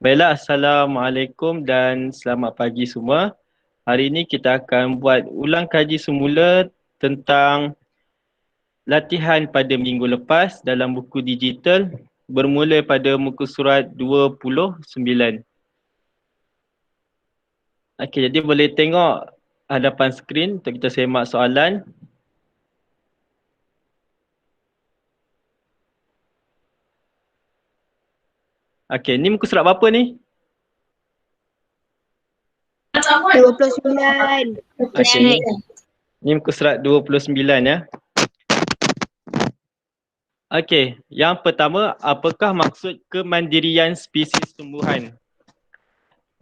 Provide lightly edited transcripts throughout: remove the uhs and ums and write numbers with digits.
Baiklah, Assalamualaikum dan selamat pagi semua. Hari ini kita akan buat ulang kaji semula tentang latihan pada minggu lepas dalam buku digital bermula pada muka surat 29. Okey, jadi boleh tengok hadapan skrin untuk kita semak soalan. Okey, ni muka surat berapa ni? 29. Okey, ni muka surat 29 ya. Okey, yang pertama, apakah maksud kemandirian spesies tumbuhan?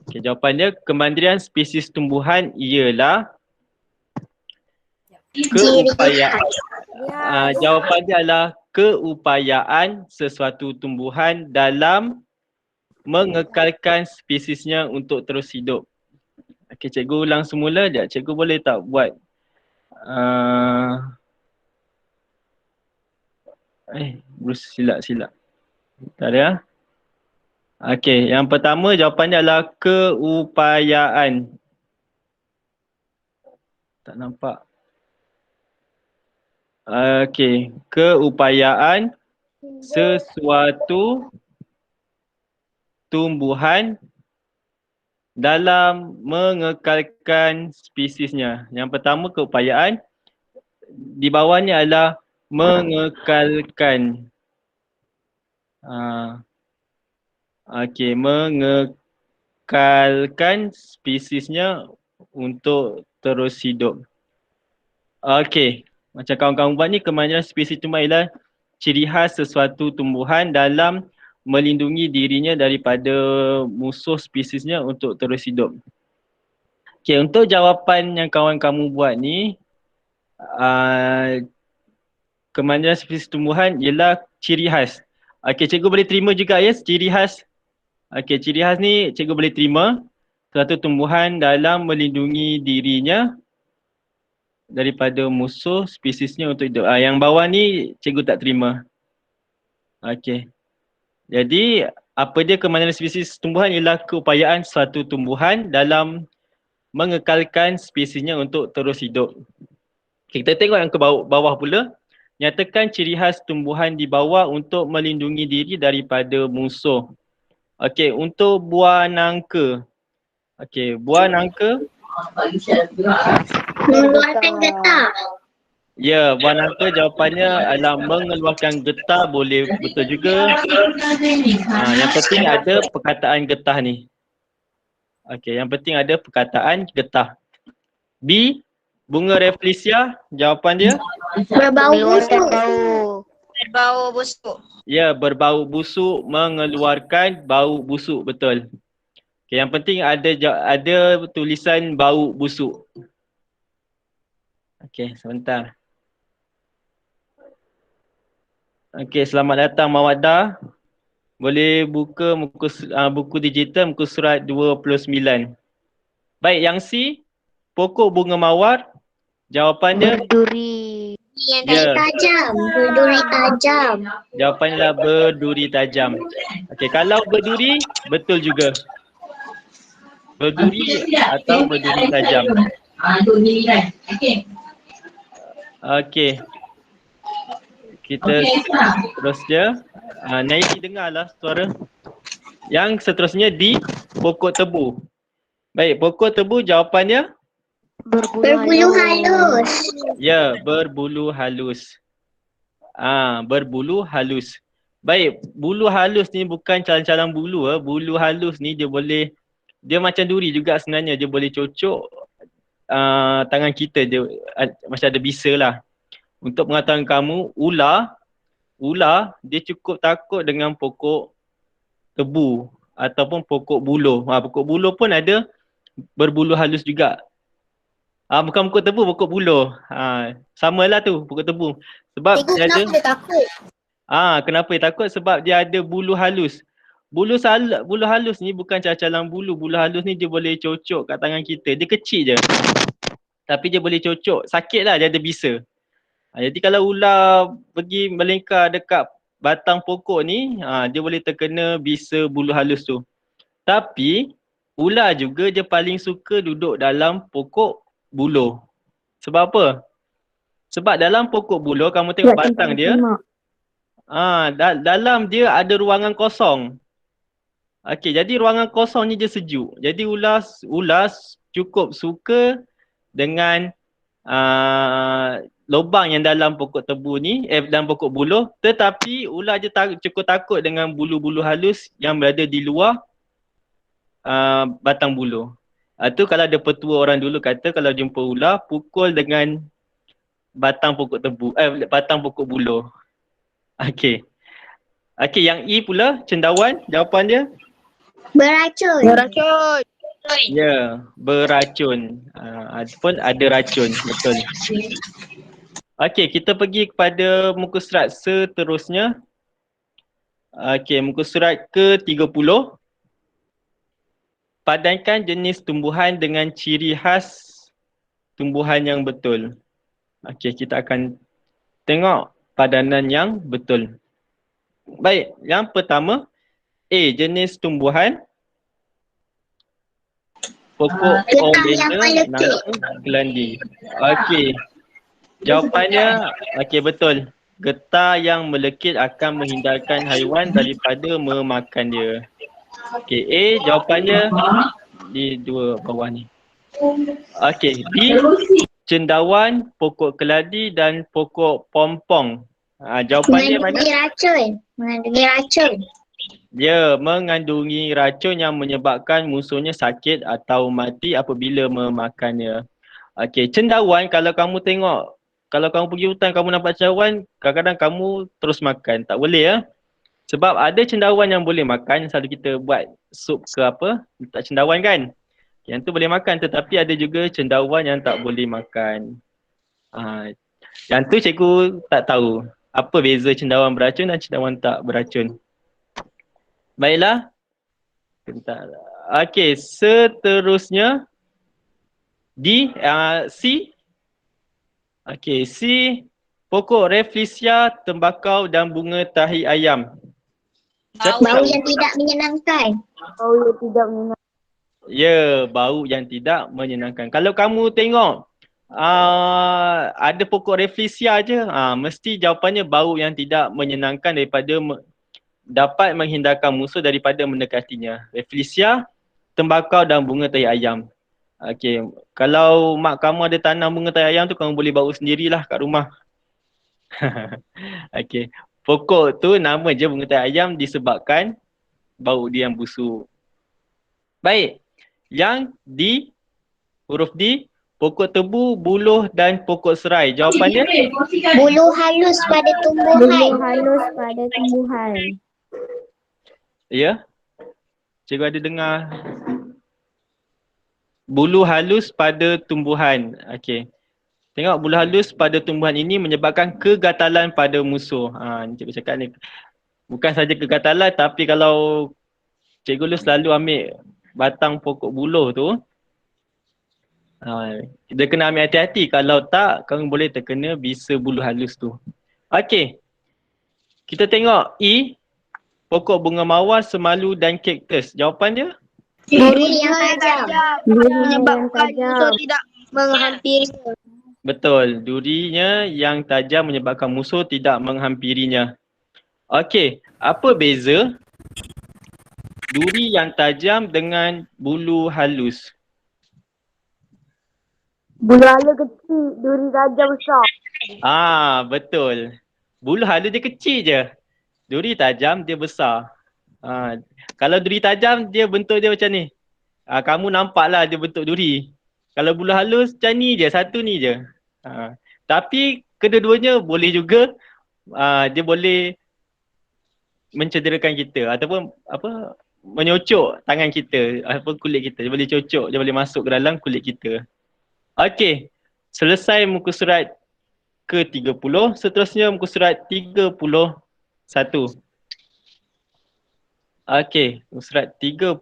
Okey, jawapannya kemandirian spesies tumbuhan ialah keupayaan. Jawapannya adalah keupayaan sesuatu tumbuhan dalam mengekalkan spesiesnya untuk terus hidup. Okey, cikgu ulang semula sekejap. Cikgu boleh tak buat silap-silap. Tak ada ya? Okey, yang pertama jawapannya adalah keupayaan. Tak nampak. Okey, keupayaan sesuatu tumbuhan dalam mengekalkan spesiesnya. Yang pertama keupayaan, di bawahnya adalah mengekalkan. Okey, mengekalkan spesiesnya untuk terus hidup. Okey, macam kawan-kawan buat ni, kemandirian spesies tumbuhan ialah ciri khas sesuatu tumbuhan dalam melindungi dirinya daripada musuh spesiesnya untuk terus hidup. Okey, untuk jawapan yang kawan kamu buat ni, kemandirian spesies tumbuhan ialah ciri khas. Okey, cikgu boleh terima juga ya ciri khas. Okey, ciri khas ni cikgu boleh terima suatu tumbuhan dalam melindungi dirinya daripada musuh spesiesnya untuk hidup. Yang bawah ni cikgu tak terima. Okey. Jadi apa dia kemandirian spesies tumbuhan ialah keupayaan suatu tumbuhan dalam mengekalkan spesiesnya untuk terus hidup. Okay, kita tengok yang ke bawah pula. Nyatakan ciri khas tumbuhan di bawah untuk melindungi diri daripada musuh. Okey, untuk buah nangka. Okey, buah nangka Mengeluarkan getah. ya, buah nangka jawapannya adalah mengeluarkan getah, boleh betul juga. Yang penting ada perkataan getah ni. Okey, yang penting ada perkataan getah. B, bunga Rafflesia, jawapan dia? Berbau busuk. Berbau busuk. Ya, berbau busuk, mengeluarkan bau busuk, betul. Okay, yang penting ada tulisan bau busuk. Okey, sebentar. Okey, selamat datang Mawaddah. Boleh buka buku digital muka surat 29. Baik, yang C, pokok bunga mawar. Jawapannya Berduri. ya. Tajam. Berduri tajam. Jawapannya adalah berduri tajam. Okey, kalau berduri betul juga. Berduri atau berduri tajam. Okey. Kita terus je. Naili dengarlah suara. Yang seterusnya di pokok tebu. Baik, pokok tebu jawapannya? Berbulu halus. Ya, berbulu halus. Berbulu halus. Baik, bulu halus ni bukan calang-calang bulu. Bulu halus ni dia macam duri juga sebenarnya. Dia boleh cocok tangan kita. Dia macam ada bisa lah. Untuk pengetahuan kamu, ular dia cukup takut dengan pokok tebu ataupun pokok buluh. Pokok buluh pun ada berbulu halus juga. Bukan pokok tebu, pokok buluh. Samalah tu pokok tebu. Sebab dia ada, Kenapa dia takut? kenapa dia takut? Sebab dia ada bulu halus. Bulu halus ni bukan calang bulu. Bulu halus ni dia boleh cocok kat tangan kita. Dia kecil je. Tapi dia boleh cocok. Sakit lah, dia ada bisa. Jadi kalau ular pergi melingkar dekat batang pokok ni, dia boleh terkena bisa bulu halus tu. Tapi ular juga dia paling suka duduk dalam pokok buluh. Sebab apa? Sebab dalam pokok buluh kamu tengok batang dia, dalam dia ada ruangan kosong. Okey, jadi ruangan kosong ni dia sejuk. Jadi ular cukup suka dengan lubang yang dalam pokok tebu ni, dalam pokok buluh, tetapi ular je cukup takut dengan bulu-bulu halus yang berada di luar batang buluh. Itu kalau ada petua orang dulu kata kalau jumpa ular, pukul dengan batang pokok tebu, batang pokok buluh. Okey. Okey, yang E pula, cendawan, jawapan dia? Beracun. Beracun. Ya, beracun. Ataupun ada racun, betul. Okey, kita pergi kepada muka surat seterusnya. Okey, muka surat ke-30. Padankan jenis tumbuhan dengan ciri khas tumbuhan yang betul. Okey, kita akan tengok padanan yang betul. Baik, yang pertama, A, jenis tumbuhan pokok Getah yang ombena, melekit. nangka, gelandi. Okey. Jawapannya, okey betul. Getah yang melekit akan menghindarkan haiwan daripada memakan dia. Okey, A jawapannya di dua bawah ni. Okey, B, cendawan, pokok keladi dan pokok pompong. Jawapannya mana? Mengandungi racun. Mengandungi racun. Dia mengandungi racun yang menyebabkan musuhnya sakit atau mati apabila memakannya. Okey, cendawan kalau kamu tengok, kalau kamu pergi hutan kamu nampak cendawan, kadang-kadang kamu terus makan. Tak boleh ya. Sebab ada cendawan yang boleh makan, selalu kita buat sup ke apa, letak cendawan kan. Yang tu boleh makan, tetapi ada juga cendawan yang tak boleh makan. Yang tu cikgu tak tahu. Apa beza cendawan beracun dan cendawan tak beracun. Baiklah. Bentar. Okey, seterusnya C. Okey, C, pokok Rafflesia, tembakau dan bunga tahi ayam. Siapa Bau tahu? yang tidak menyenangkan. Ya, bau yang tidak menyenangkan. Kalau kamu tengok ada pokok Rafflesia je, mesti jawapannya bau yang tidak menyenangkan daripada dapat menghindarkan musuh daripada mendekatinya. Rafflesia, tembakau dan bunga tahi ayam. Okey, kalau mak kamu ada tanam bunga tahi ayam tu kamu boleh bawa sendirilah kat rumah. Okey, pokok tu nama je bunga tahi ayam disebabkan bau dia yang busuk. Baik, yang D, huruf D, pokok tebu, buluh dan pokok serai. Jawapannya? Bulu halus pada tumbuhan. Bulu halus pada tumbuhan. Ya? Cikgu ada dengar. Bulu halus pada tumbuhan. Okey. Tengok bulu halus pada tumbuhan ini menyebabkan kegatalan pada musuh. Ni cikgu cakap ni. Bukan saja kegatalan tapi kalau cikgu lu selalu ambil batang pokok buluh tu, kita kena ambil hati-hati. Kalau tak, kamu boleh terkena bisa bulu halus tu. Okey. Kita tengok E, pokok bunga mawar, semalu dan kaktus. Jawapan dia? Duri yang tajam. Menyebabkan musuh tidak menghampirinya. Betul. Durinya yang tajam menyebabkan musuh tidak menghampirinya. Okey. Apa beza duri yang tajam dengan bulu halus? Bulu halus kecil, duri tajam besar. Betul. Bulu halus dia kecil je. Duri tajam dia besar. Kalau duri tajam dia bentuk dia macam ni. Kamu nampaklah dia bentuk duri. Kalau bulu halus macam ni je, satu ni je. Tapi kedua-duanya boleh juga dia boleh mencederakan kita ataupun apa, menyocok tangan kita ataupun kulit kita. Dia boleh cocok, dia boleh masuk ke dalam kulit kita. Okey. Selesai muka surat ke-30. Seterusnya muka surat 31. Okey, surat 31.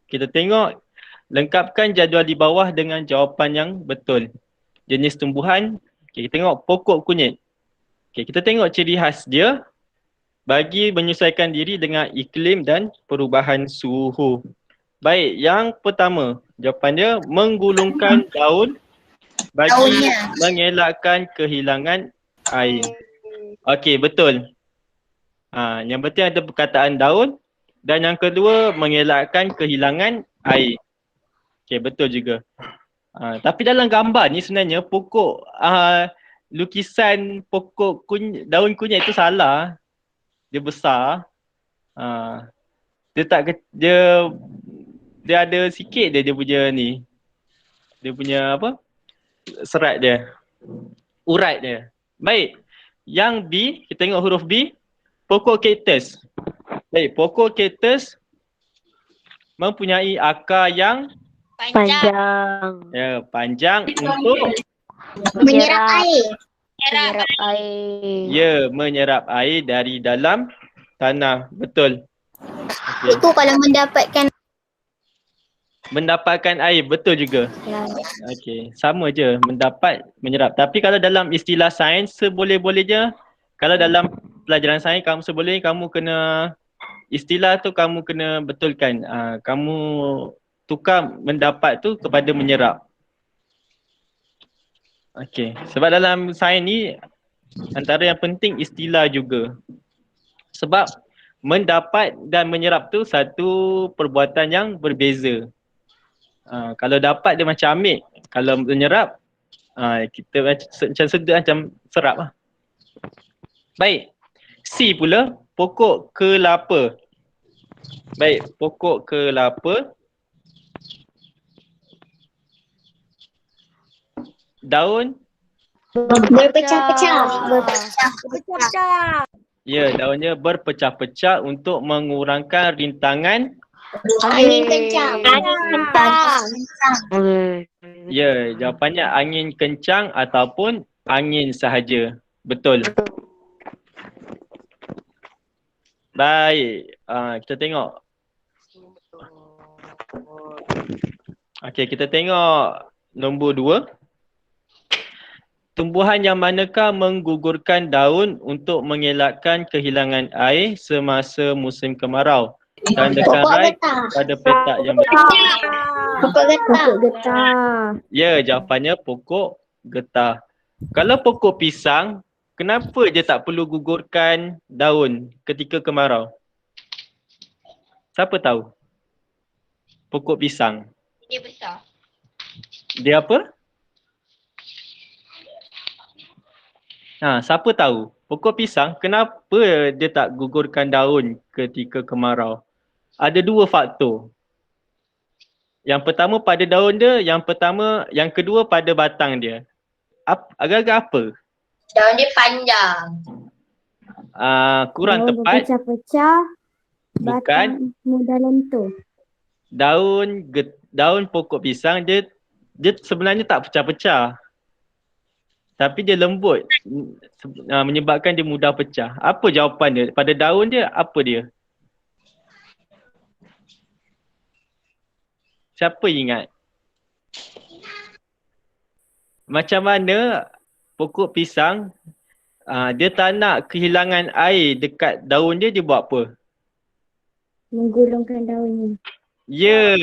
Kita tengok, lengkapkan jadual di bawah dengan jawapan yang betul. Jenis tumbuhan, kita tengok pokok kunyit. Kita tengok ciri khas dia. bagi menyesuaikan diri dengan iklim dan perubahan suhu. Baik, yang pertama, jawapan dia menggulungkan daun bagi Daunnya. mengelakkan kehilangan air. Okey, betul. Yang penting ada perkataan daun dan yang kedua mengelakkan kehilangan air. Okey, betul juga. Tapi dalam gambar ni sebenarnya pokok lukisan pokok daun kunyit itu salah. Dia besar. Dia tak dia ada sikit dia punya ni. Dia punya apa? Serat dia. Urat dia. Baik. Yang B, kita tengok huruf B, pokok kaktus. Baik, pokok kaktus mempunyai akar yang Panjang. panjang untuk Menyerap air. Menyerap air. menyerap air dari dalam tanah. Betul. Okay. Itu kalau mendapatkan Mendapatkan air, betul juga. Okey, sama je, mendapat, menyerap. Tapi kalau dalam istilah sains seboleh-bolehnya, kalau dalam pelajaran sains kamu seboleh kamu kena istilah tu kamu kena betulkan. Kamu tukar mendapat tu kepada menyerap. Okey, sebab dalam sains ni antara yang penting istilah juga. Sebab mendapat dan menyerap tu satu perbuatan yang berbeza. Kalau dapat dia macam ambil, kalau menyerap kita macam sedut macam serap lah. Baik, C pula, pokok kelapa. Baik, pokok kelapa. Daun, berpecah-pecah. ya, daunnya berpecah-pecah untuk mengurangkan rintangan. Angin kencang. Ya, jawapannya angin kencang ataupun angin sahaja. Betul. Baik, kita tengok. Okey, kita tengok nombor 2. Tumbuhan yang manakah menggugurkan daun untuk mengelakkan kehilangan air semasa musim kemarau? Tandakan Pokok right getah. pada petak yang Pokok getah. Pokok getah. Ya, jawapannya pokok getah. Kalau pokok pisang, kenapa dia tak perlu gugurkan daun ketika kemarau? Siapa tahu? Pokok pisang. Dia besar. Dia apa? Siapa tahu? Pokok pisang, kenapa dia tak gugurkan daun ketika kemarau? Ada 2 faktor. Yang pertama pada daun dia, yang kedua pada batang dia. Agak-agak apa? Daun dia panjang. Kurang Daun tepat. berpecah-pecah. Bukan. Batang mudah lentur. Daun pokok pisang dia sebenarnya tak pecah-pecah. Tapi dia lembut, menyebabkan dia mudah pecah. Apa jawapan dia? Pada daun dia, apa dia? Siapa ingat? Macam mana pokok pisang, dia tak nak kehilangan air dekat daun dia buat apa? Menggulungkan daunnya. Ya,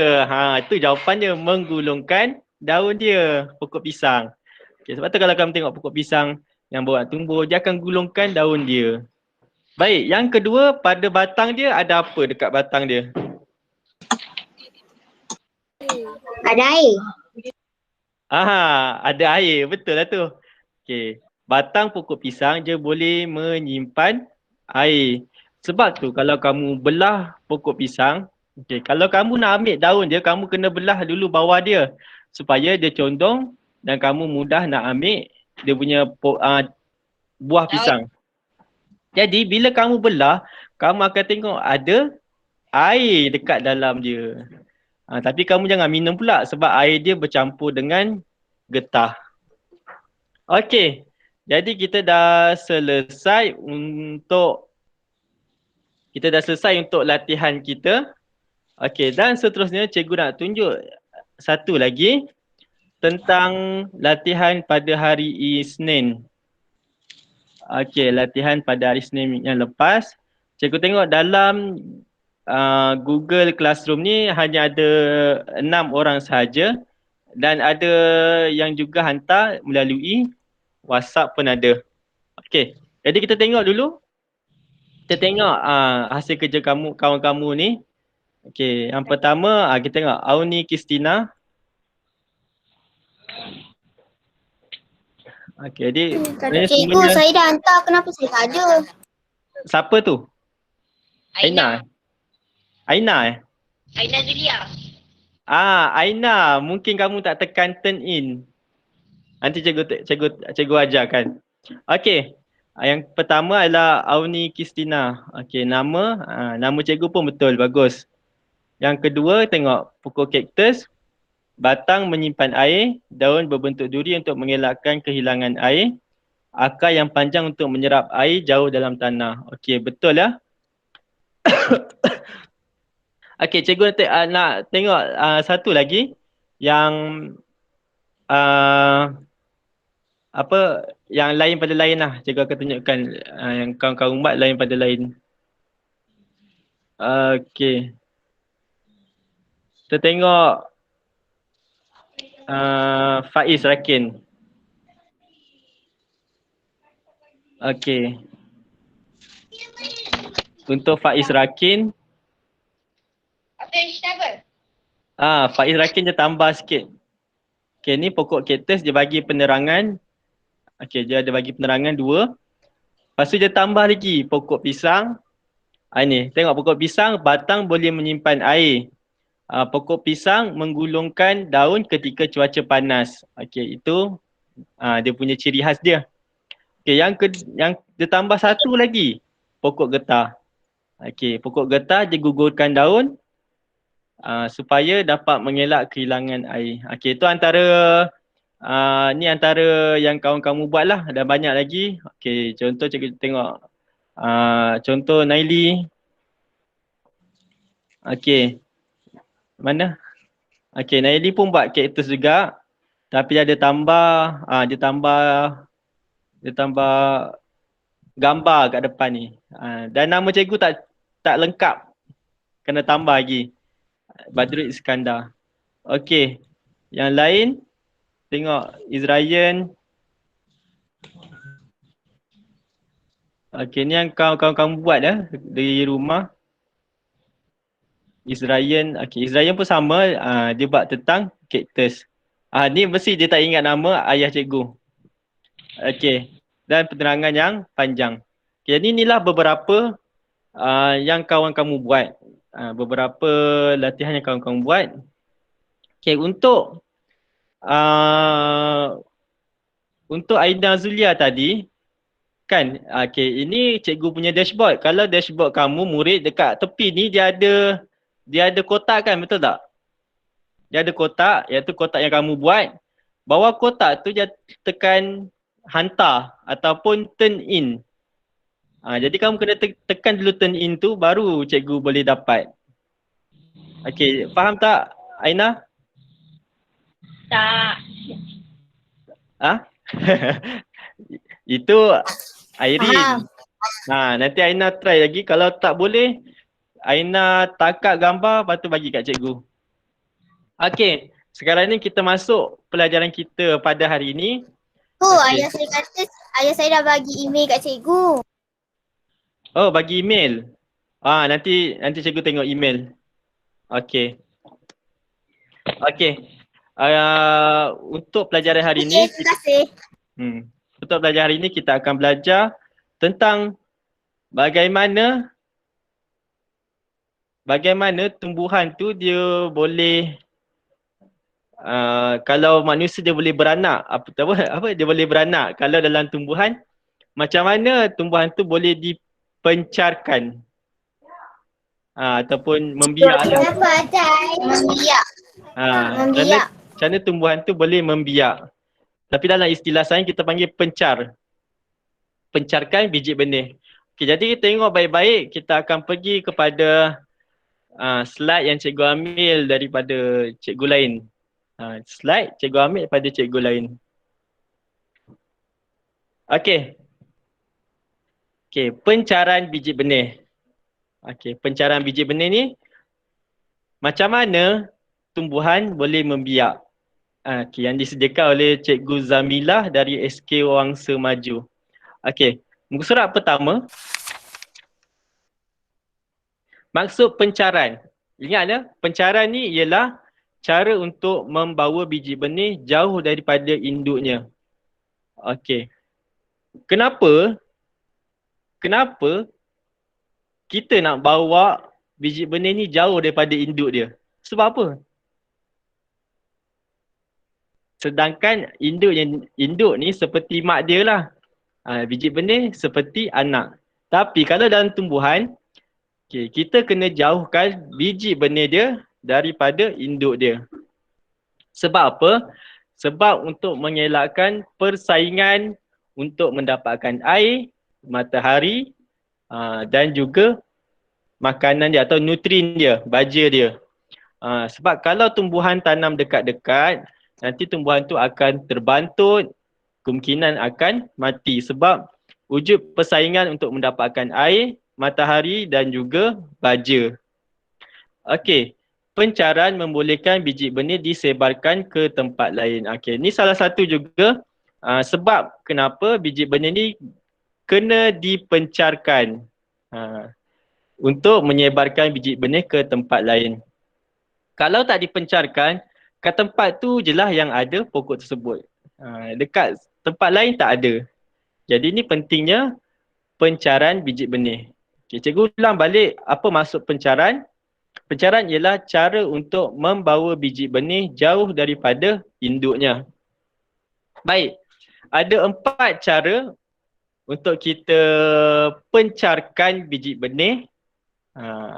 itu jawapan dia, menggulungkan daun dia, pokok pisang. Okay, sebab tu kalau kamu tengok pokok pisang yang baru nak tumbuh, dia akan gulungkan daun dia. Baik, yang kedua, pada batang dia ada apa dekat batang dia? Ada air. Ada air, betul lah tu. Okay, batang pokok pisang dia boleh menyimpan air. Sebab tu kalau kamu belah pokok pisang, kalau kamu nak ambil daun dia, kamu kena belah dulu bawah dia supaya dia condong dan kamu mudah nak ambil dia punya buah pisang. Jadi bila kamu belah, kamu akan tengok ada air dekat dalam dia. Tapi kamu jangan minum pula sebab air dia bercampur dengan getah. Okey. Jadi kita dah selesai untuk latihan kita. Okey, dan seterusnya cikgu nak tunjuk satu lagi tentang latihan pada hari Isnin. Okey, latihan pada hari Isnin yang lepas. Cikgu tengok dalam Google Classroom ni hanya ada 6 orang sahaja dan ada yang juga hantar melalui WhatsApp pun ada. Okey. Jadi kita tengok dulu. Kita tengok hasil kerja kawan kamu ni. Okey, yang pertama kita tengok Auni Kristina. Okey, jadi Cikgu, saya dah hantar. Kenapa saya tak ada? Siapa tu? Aina. Aina Aina Julia. Aina, mungkin kamu tak tekan turn in. Nanti cikgu ajarkan. Okey. Yang pertama adalah Auni Kristina. Okey, nama cikgu pun betul, bagus. Yang kedua tengok pokok kaktus, batang menyimpan air, daun berbentuk duri untuk mengelakkan kehilangan air, akar yang panjang untuk menyerap air jauh dalam tanah. Okey, betul ya? Okey, cikgu nak tengok satu lagi yang yang lain pada lain lah. Cikgu akan tunjukkan yang kawan-kawan umat lain pada lain. Okey. Kita tengok Faiz Rakin. Okey. Untuk Faiz Rakin. Faiz Rakin dia tambah sikit. Okey, ni pokok kaktus dia bagi penerangan. Okey, dia ada bagi penerangan 2. Lepas tu dia tambah lagi pokok pisang. Ni, tengok pokok pisang batang boleh menyimpan air. Pokok pisang menggulungkan daun ketika cuaca panas. Okey, itu dia punya ciri khas dia. Okey, yang dia tambah satu lagi, pokok getah. Okey, pokok getah dia gugurkan daun supaya dapat mengelak kehilangan air. Okey, itu antara antara yang kamu buat lah, dan banyak lagi. Okey, contoh cikgu tengok contoh Naili. Okey. Mana? Okey, Naili pun buat kaktus juga. Tapi dia tambah gambar kat depan ni. Dan nama cikgu tak lengkap. Kena tambah lagi. Badrul Iskandar. Okey. Yang lain tengok Izrayan. Okey, ni yang kamu buat di rumah. Izrayan. Okey, Izrayan pun sama, dia buat tentang kaktus. Ni mesti dia tak ingat nama ayah cikgu. Okey. Dan penerangan yang panjang. Okay, jadi inilah beberapa yang kawan kamu buat. Beberapa latihan yang kawan kamu buat. Okey, untuk Aina Zulia tadi kan, okey, ini cikgu punya dashboard. Kalau dashboard kamu murid dekat tepi ni dia ada kotak kan, betul tak? Dia ada kotak, iaitu kotak yang kamu buat. Bawah kotak tu dia tekan hantar ataupun turn in. Jadi kamu kena tekan dulu turn in tu, baru cikgu boleh dapat. Okey, faham tak Aina? Tak. Itu Airin. Nanti Aina try lagi. Kalau tak boleh, Aina tangkap gambar, lepas tu bagi kat cikgu. Okey, sekarang ni kita masuk pelajaran kita pada hari ini. Ayah saya kata, ayah saya dah bagi email kat cikgu. Oh, bagi email. Nanti cikgu tengok email. Okey. Okey. Untuk pelajaran hari ini, Terima kasih. Untuk pelajaran hari ini kita akan belajar tentang bagaimana tumbuhan tu dia boleh kalau manusia dia boleh beranak. Apa dia boleh beranak kalau dalam tumbuhan, macam mana tumbuhan tu boleh dipencarkan ataupun membiak. Membiak. Macam mana tumbuhan tu boleh membiak. Tapi dalam istilah sains kita panggil pencar. Pencarkan biji benih. Okay, jadi kita tengok baik-baik. Kita akan pergi kepada slide yang cikgu ambil daripada cikgu lain. Slide cikgu ambil daripada cikgu lain. Okey. Okey, pencaran biji benih. Okey, pencarian biji benih ni macam mana tumbuhan boleh membiak. Okey, yang disediakan oleh Cikgu Zamilah dari SK Wangsa Maju. Okey, muka surat pertama. Maksud pencaran. Ingat ya, pencaran ni ialah cara untuk membawa biji benih jauh daripada induknya. Okey. Kenapa kita nak bawa biji benih ni jauh daripada induk dia? Sebab apa? Sedangkan induk ni seperti mak dia lah. Biji benih seperti anak. Tapi kalau dalam tumbuhan, kita kena jauhkan biji benih dia daripada induk dia. Sebab apa? Sebab untuk mengelakkan persaingan untuk mendapatkan air, matahari dan juga makanan dia atau nutrien dia, baja dia. Sebab kalau tumbuhan tanam dekat-dekat, nanti tumbuhan tu akan terbantut, kemungkinan akan mati sebab wujud persaingan untuk mendapatkan air, matahari dan juga baja. Okey, pencaran membolehkan biji benih disebarkan ke tempat lain. Okey, ni salah satu juga sebab kenapa biji benih ni kena dipencarkan untuk menyebarkan biji benih ke tempat lain. Kalau tak dipencarkan, kat tempat tu je lah yang ada pokok tersebut. Dekat tempat lain tak ada. Jadi ni pentingnya pencaran biji benih. Okay, cikgu ulang balik apa maksud pencaran. Pencaran ialah cara untuk membawa biji benih jauh daripada induknya. Baik, ada 4 cara untuk kita pencarkan biji benih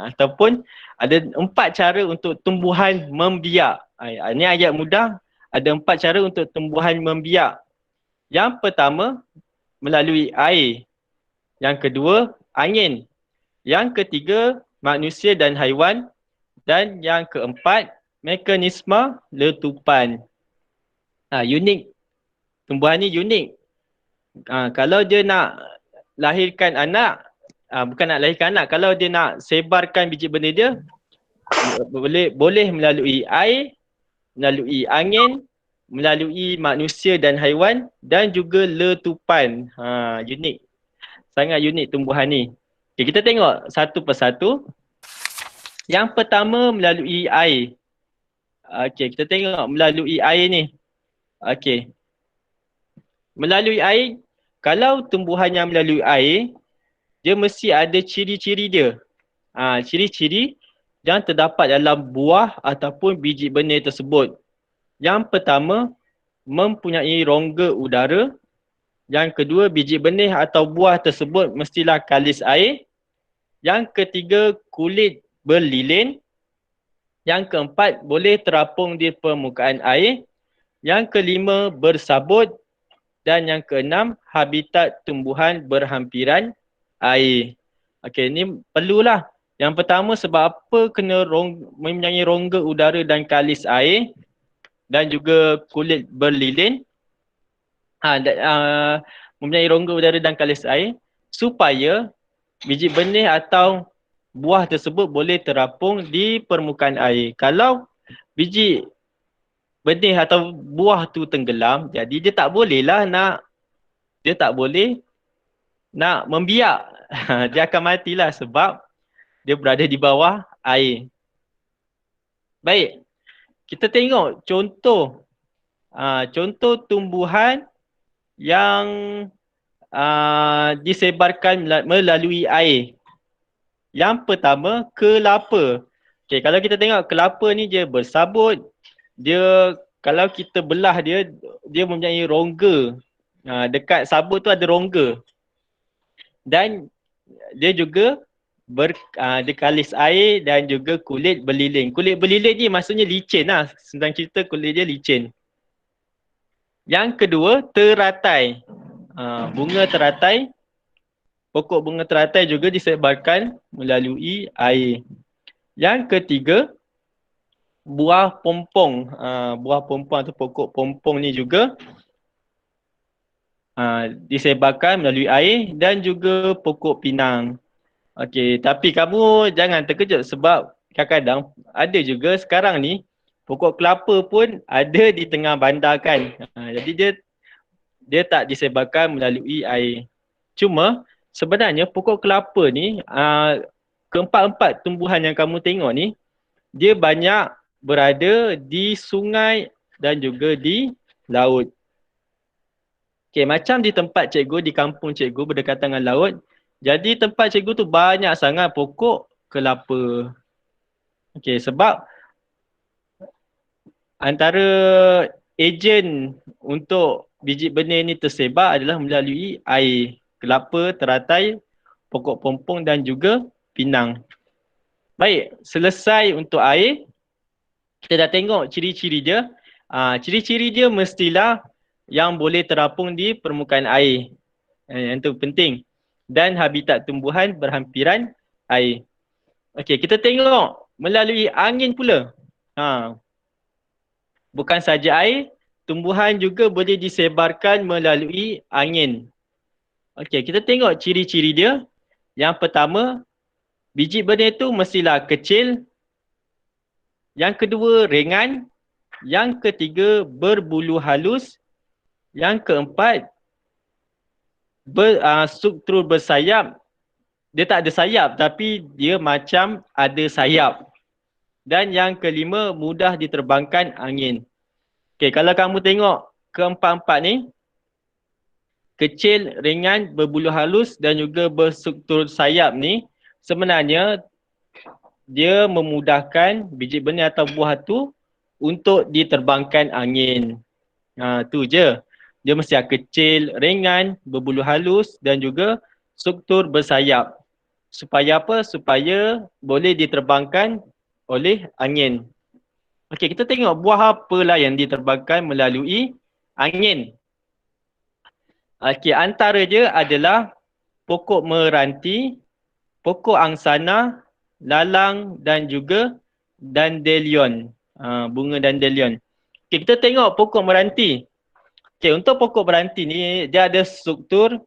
ataupun ada 4 cara untuk tumbuhan membiak. Ini ayat mudah. Ada 4 cara untuk tumbuhan membiak. Yang pertama, melalui air. Yang kedua, angin. Yang ketiga, manusia dan haiwan. Dan yang keempat, mekanisme letupan. Unik. Tumbuhan ni unik. Kalau dia nak lahirkan anak, bukan nak lahirkan anak, kalau dia nak sebarkan biji benih dia, boleh melalui air, melalui angin, melalui manusia dan haiwan dan juga letupan. Unik. Sangat unik tumbuhan ni. Okay, kita tengok satu persatu. Yang pertama melalui air. Okey, kita tengok melalui air ni. Okey. Melalui air, kalau tumbuhan yang melalui air, dia mesti ada ciri-ciri dia. Ciri-ciri yang terdapat dalam buah ataupun biji benih tersebut. Yang pertama, mempunyai rongga udara. Yang kedua, biji benih atau buah tersebut mestilah kalis air. Yang ketiga, kulit berlilin. Yang keempat, boleh terapung di permukaan air. Yang kelima, bersabut. Dan yang keenam, habitat tumbuhan berhampiran air. Okey, ni perlulah. Yang pertama, sebab apa kena mempunyai rongga udara dan kalis air dan juga kulit berlilin. Mempunyai rongga udara dan kalis air supaya biji benih atau buah tersebut boleh terapung di permukaan air. Kalau biji benih atau buah tu tenggelam, jadi dia tak boleh nak membiak. Dia akan matilah sebab dia berada di bawah air. Baik, kita tengok contoh tumbuhan yang disebarkan melalui air. Yang pertama, kelapa. Okay, kalau kita tengok kelapa ni dia bersabut. Dia kalau kita belah dia mempunyai rongga. Dekat sabut tu ada rongga. Dan dia juga dikalis air dan juga kulit berlilin. Kulit berlilin ni maksudnya licin lah. Senang cerita kulit dia licin. Yang kedua, teratai. Bunga teratai. Pokok bunga teratai juga disebarkan melalui air. Yang ketiga, buah pompong. Buah pompong atau pokok pompong ni juga disebarkan melalui air dan juga pokok pinang. Okey, tapi kamu jangan terkejut sebab kadang-kadang ada juga sekarang ni pokok kelapa pun ada di tengah bandar kan. Jadi dia tak disebarkan melalui air. Cuma sebenarnya pokok kelapa ni keempat-empat tumbuhan yang kamu tengok ni dia banyak berada di sungai dan juga di laut. Okey, macam di tempat cikgu, di kampung cikgu berdekatan dengan laut. Jadi tempat cikgu tu banyak sangat pokok kelapa. Okey, sebab antara ejen untuk biji benih ni tersebar adalah melalui air. Kelapa, teratai, pokok pompong dan juga pinang. Baik, selesai untuk air. Kita dah tengok ciri-ciri dia. Ciri-ciri dia mestilah yang boleh terapung di permukaan air. Yang itu penting. Dan habitat tumbuhan berhampiran air. Okey, kita tengok melalui angin pula. Bukan saja air, tumbuhan juga boleh disebarkan melalui angin. Okey, kita tengok ciri-ciri dia. Yang pertama, biji benih itu mestilah kecil. Yang kedua, ringan. Yang ketiga, berbulu halus. Yang keempat, struktur bersayap. Dia tak ada sayap tapi dia macam ada sayap. Dan yang kelima, mudah diterbangkan angin. Okey, kalau kamu tengok keempat-empat ni, kecil, ringan, berbulu halus dan juga berstruktur sayap ni, sebenarnya dia memudahkan biji benih atau buah tu untuk diterbangkan angin. Tu je. Dia mesti kecil, ringan, berbulu halus dan juga struktur bersayap. Supaya apa? Supaya boleh diterbangkan oleh angin. Okey, kita tengok buah apalah yang diterbangkan melalui angin. Okey, antara dia adalah pokok meranti, pokok angsana, lalang dan juga dandelion. Bunga dandelion. Okey, kita tengok pokok meranti. Okey, untuk pokok meranti ni dia ada struktur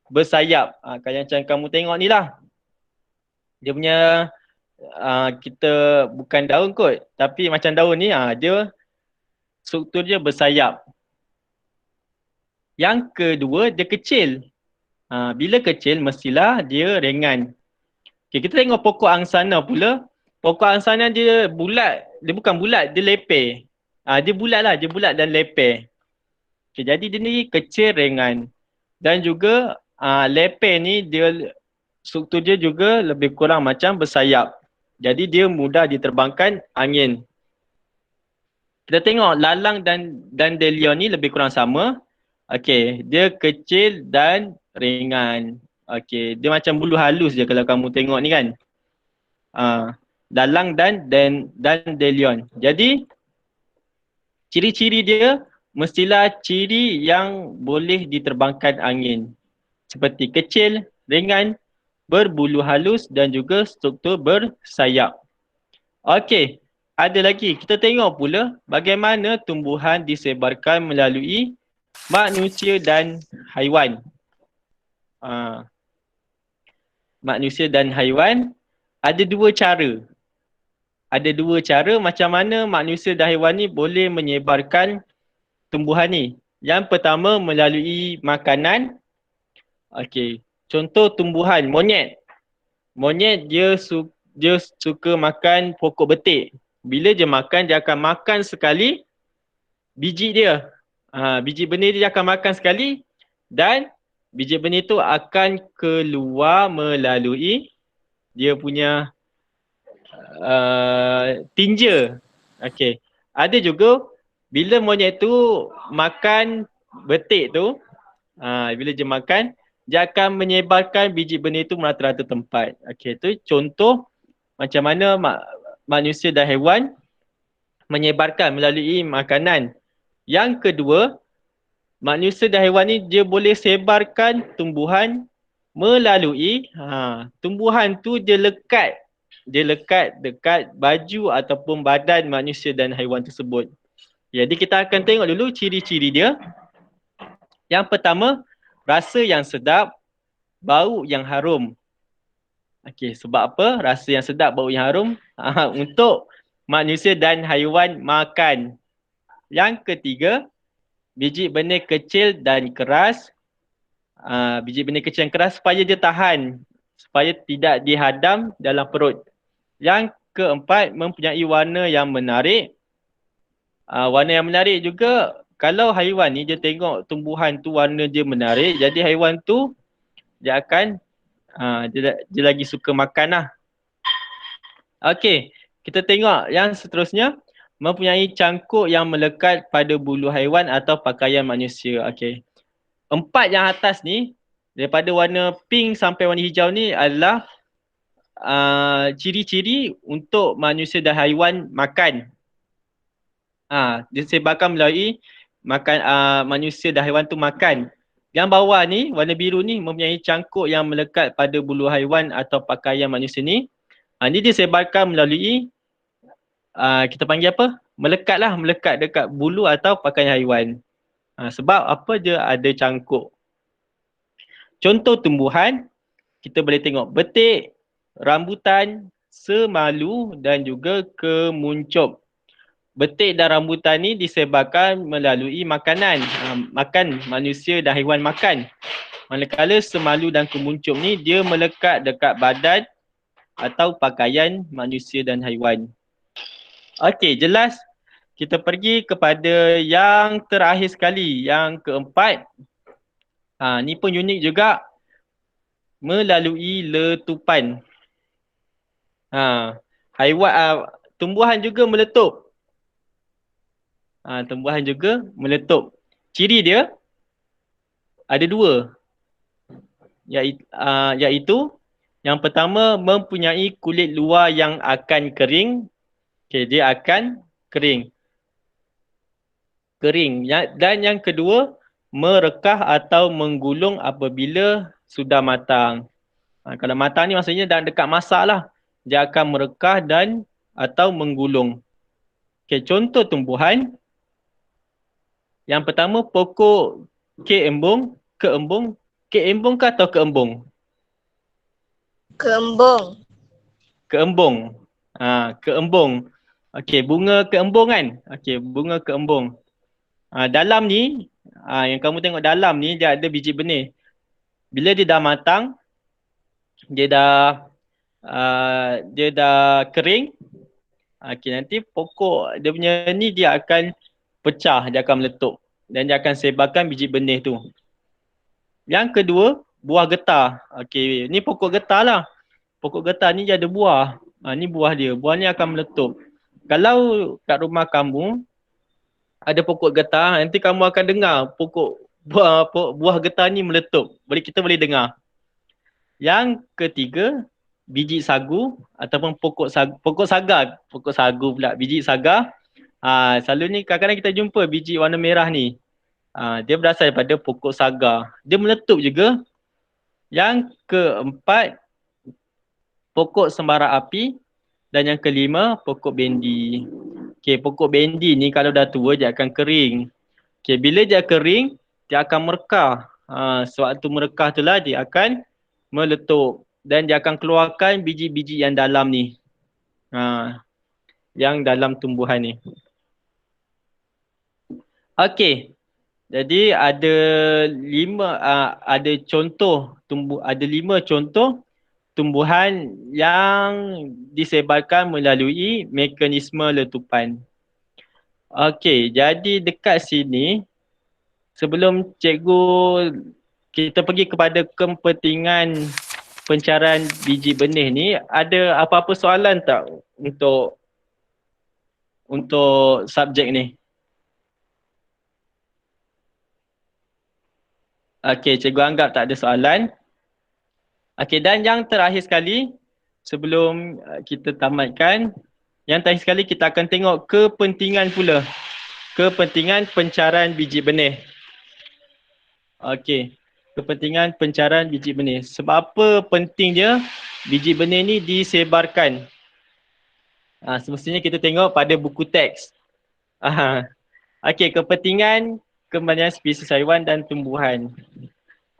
bersayap. Kayak macam kamu tengok ni lah. Dia punya kita bukan daun kot, tapi macam daun ni dia struktur dia bersayap. Yang kedua, dia kecil. Bila kecil mestilah dia ringan. Okay, kita tengok pokok angsana pula. Pokok angsana dia bulat. Dia bukan bulat, dia lepeh. Dia bulat lah, dia bulat dan lepeh. Okay, jadi dia ni kecil, ringan. Dan juga lepeh ni dia struktur dia juga lebih kurang macam bersayap. Jadi dia mudah diterbangkan angin. Kita tengok lalang dan dandelion ni lebih kurang sama. Okey, dia kecil dan ringan. Okey, dia macam bulu halus je kalau kamu tengok ni kan. Lalang dan dandelion. Jadi ciri-ciri dia mestilah ciri yang boleh diterbangkan angin. Seperti kecil, ringan, berbulu halus dan juga struktur bersayap. Okey, ada lagi. Kita tengok pula bagaimana tumbuhan disebarkan melalui manusia dan haiwan. Manusia dan haiwan ada dua cara. Ada dua cara macam mana manusia dan haiwan ni boleh menyebarkan tumbuhan ni. Yang pertama melalui makanan. Okey, contoh tumbuhan monyet. Monyet dia suka makan pokok betik. Bila dia makan, dia akan makan sekali biji dia. Biji benih dia akan makan sekali dan biji benih tu akan keluar melalui dia punya tinja. Okey. Ada juga bila monyet tu makan betik tu, bila dia makan, dia akan menyebarkan biji benih tu merata-rata tempat. Okey, tu contoh macam mana manusia dan haiwan menyebarkan melalui makanan. Yang kedua, manusia dan haiwan ni dia boleh sebarkan tumbuhan melalui tumbuhan tu dia lekat dekat baju ataupun badan manusia dan haiwan tersebut. Jadi kita akan tengok dulu ciri-ciri dia. Yang pertama, rasa yang sedap, bau yang harum. Okey, sebab apa? Rasa yang sedap, bau yang harum untuk manusia dan haiwan makan. Yang ketiga, biji benih kecil dan keras. Biji benih kecil dan keras supaya dia tahan, supaya tidak dihadam dalam perut. Yang keempat, mempunyai warna yang menarik. Warna yang menarik juga, kalau haiwan ni dia tengok tumbuhan tu warna dia menarik, jadi haiwan tu dia akan dia lagi suka makan lah. Okey, kita tengok yang seterusnya, mempunyai cangkuk yang melekat pada bulu haiwan atau pakaian manusia. Okey. 4 yang atas ni, daripada warna pink sampai warna hijau ni adalah ciri-ciri untuk manusia dan haiwan makan. Disebarkan melalui makan manusia dan haiwan tu makan. Yang bawah ni, warna biru ni mempunyai cangkuk yang melekat pada bulu haiwan atau pakaian manusia ni. Ni disebarkan melalui kita panggil apa? Melekat lah, melekat dekat bulu atau pakaian haiwan. Sebab apa dia ada cangkuk. Contoh tumbuhan, kita boleh tengok betik, rambutan, semalu dan juga kemuncup. Betik dan rambutan ni disebarkan melalui makanan. Makan manusia dan haiwan makan. Manakala semalu dan kemuncup ni dia melekat dekat badan atau pakaian manusia dan haiwan. Okey, jelas. Kita pergi kepada yang terakhir sekali, yang keempat. Ni pun unik juga. Melalui letupan. Tumbuhan juga meletup. Tumbuhan juga meletup. Ciri dia ada 2. Iaitu yang pertama, mempunyai kulit luar yang akan kering. Okey, dia akan kering. Dan yang kedua, merekah atau menggulung apabila sudah matang. Kalau matang ni maksudnya dah dekat masak lah. Dia akan merekah dan atau menggulung. Okey, contoh tumbuhan. Yang pertama, pokok keembung. Keembung ke atau keembung? Keembung. Keembung. Okey, bunga keembung kan? Okey, bunga keembung. Dalam ni, yang kamu tengok dalam ni dia ada biji benih. Bila dia dah matang, dia dah kering. Okey, nanti pokok dia punya ni dia akan pecah, dia akan meletup dan dia akan sebarkan biji benih tu. Yang kedua, buah getah. Okey, ni pokok getah lah. Pokok getah ni dia ada buah. Ni buah dia. Buah ni akan meletup. Kalau kat rumah kamu ada pokok getah, nanti kamu akan dengar buah getah ni meletup. Kita boleh dengar. Yang ketiga, biji sagu ataupun pokok sagu pula. Biji saga. Selalu ni kadang-kadang kita jumpa biji warna merah ni. Dia berasal daripada pokok saga. Dia meletup juga. Yang keempat, pokok sembara api. Dan yang kelima, pokok bendi. Okey, pokok bendi ni kalau dah tua dia akan kering. Okey, bila dia kering, dia akan merekah. Sewaktu merekah itulah dia akan meletup. Dan dia akan keluarkan biji-biji yang dalam ni. Yang dalam tumbuhan ni. Okey. Jadi ada 5 contoh tumbuhan yang disebarkan melalui mekanisme letupan. Okey, jadi dekat sini sebelum cikgu kita pergi kepada kepentingan pencarian biji benih ni, ada apa-apa soalan tak untuk subjek ni? Okey, cikgu anggap tak ada soalan. Okey, dan yang terakhir sekali sebelum kita tamatkan, yang terakhir sekali kita akan tengok kepentingan pula. Kepentingan pencarian biji benih. Okey, kepentingan pencarian biji benih. Sebab apa penting dia biji benih ni disebarkan? Semestinya kita tengok pada buku teks. Okey, kepentingan kembalian spesies haiwan dan tumbuhan.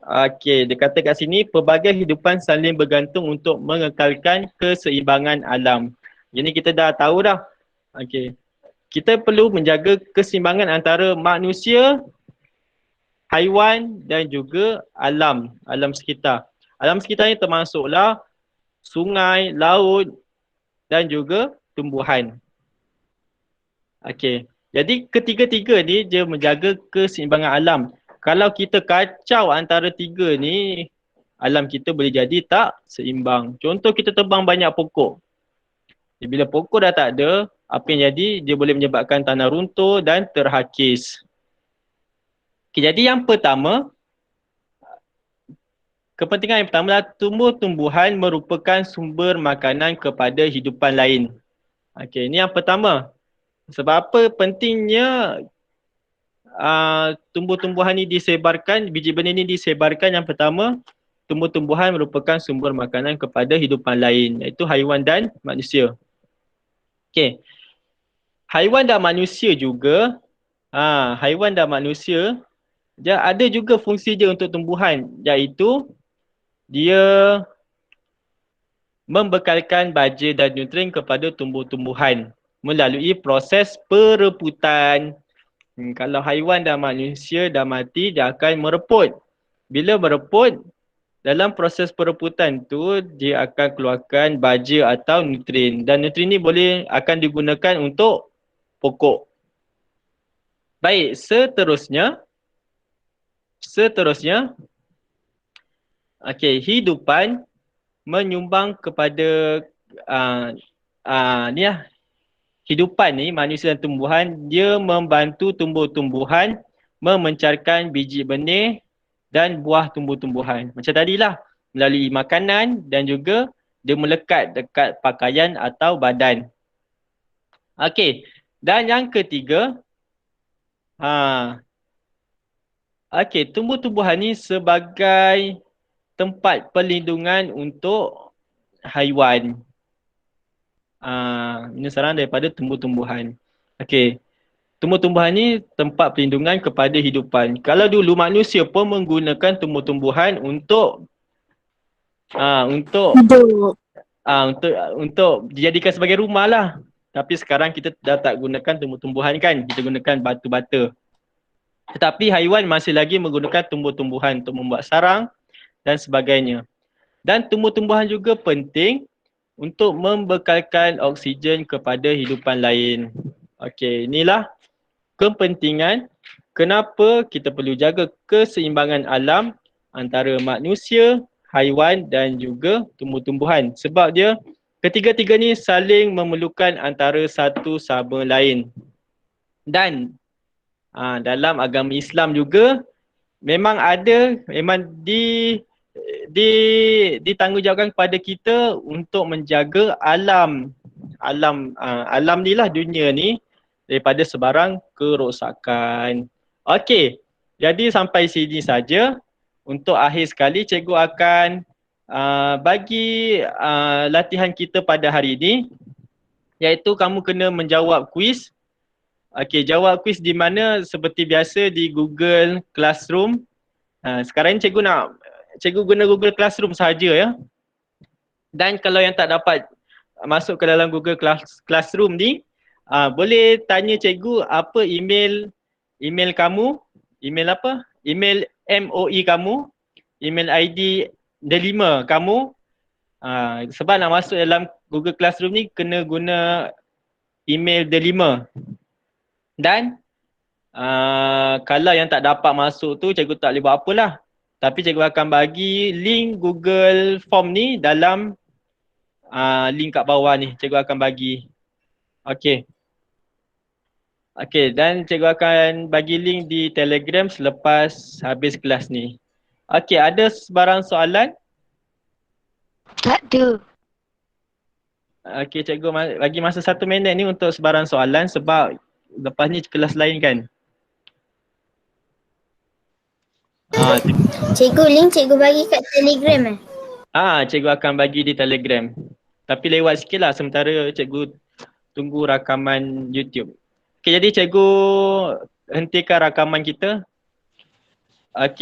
Okey, dia kata kat sini pelbagai hidupan saling bergantung untuk mengekalkan keseimbangan alam. Jadi kita dah tahu dah. Okey. Kita perlu menjaga keseimbangan antara manusia, haiwan dan juga alam sekitar. Alam sekitar ni termasuklah sungai, laut dan juga tumbuhan. Okey. Jadi ketiga-tiga ni dia menjaga keseimbangan alam. Kalau kita kacau antara tiga ni, alam kita boleh jadi tak seimbang. Contoh kita tebang banyak pokok. Bila pokok dah tak ada, apa yang jadi? Dia boleh menyebabkan tanah runtuh dan terhakis. Okay, jadi yang pertama, kepentingan yang pertama adalah tumbuh-tumbuhan merupakan sumber makanan kepada hidupan lain. Okey, ini yang pertama. Sebab apa pentingnya tumbuh-tumbuhan ni disebarkan, biji benih ni disebarkan? Yang pertama, tumbuh-tumbuhan merupakan sumber makanan kepada hidupan lain, iaitu haiwan dan manusia. Okey. Haiwan dan manusia juga, haiwan dan manusia, dia ada juga fungsi dia untuk tumbuhan, iaitu dia membekalkan baja dan nutrien kepada tumbuh-tumbuhan melalui proses pereputan. Kalau haiwan dan manusia dah mati, dia akan mereput. Bila mereput, dalam proses pereputan tu dia akan keluarkan baja atau nutrien, dan nutrien ni akan digunakan untuk pokok. Baik, seterusnya okey, hidupan menyumbang kepada hidupan ni, manusia dan tumbuhan, dia membantu tumbuh-tumbuhan memencarkan biji benih dan buah tumbuh-tumbuhan. Macam tadilah, melalui makanan dan juga dia melekat dekat pakaian atau badan. Okey, dan yang ketiga, tumbuh-tumbuhan ni sebagai tempat perlindungan untuk haiwan. Ini saran daripada tumbuh-tumbuhan. Okey. Tumbuh-tumbuhan ni tempat perlindungan kepada hidupan. Kalau dulu manusia pun menggunakan tumbuh-tumbuhan untuk dijadikan sebagai rumah lah. Tapi sekarang kita dah tak gunakan tumbuh-tumbuhan kan, kita gunakan batu-bata. Tetapi haiwan masih lagi menggunakan tumbuh-tumbuhan untuk membuat sarang dan sebagainya. Dan tumbuh-tumbuhan juga penting untuk membekalkan oksigen kepada hidupan lain. Okey, inilah kepentingan kenapa kita perlu jaga keseimbangan alam antara manusia, haiwan dan juga tumbuh-tumbuhan. Sebab dia ketiga-tiga ni saling memerlukan antara satu sama lain. Dan dalam agama Islam juga memang ditanggungjawabkan kepada kita untuk menjaga alam ni lah, dunia ni, daripada sebarang kerosakan. Okey, jadi sampai sini saja. Untuk akhir sekali, cikgu akan bagi latihan kita pada hari ini, iaitu kamu kena menjawab kuis. Okey, jawab kuis di mana seperti biasa di Google Classroom. Sekarang ni cikgu guna Google Classroom sahaja ya. Dan kalau yang tak dapat masuk ke dalam Google Classroom ni, boleh tanya cikgu apa email kamu, email MOE kamu, email ID Delima kamu. Sebab nak masuk dalam Google Classroom ni kena guna email Delima. Dan kalau yang tak dapat masuk tu, cikgu tak boleh buat apalah. Tapi cikgu akan bagi link Google Form ni dalam link kat bawah ni, cikgu akan bagi. Okey. Okey, dan cikgu akan bagi link di Telegram selepas habis kelas ni. Okey, ada sebarang soalan? Tak ada. Okey, cikgu bagi masa 1 minit ni untuk sebarang soalan sebab lepas ni kelas lain kan. Cikgu, link cikgu bagi kat Telegram Cikgu akan bagi di Telegram. Tapi lewat sikit lah sementara cikgu tunggu rakaman YouTube. Okey, jadi cikgu hentikan rakaman kita. Okey.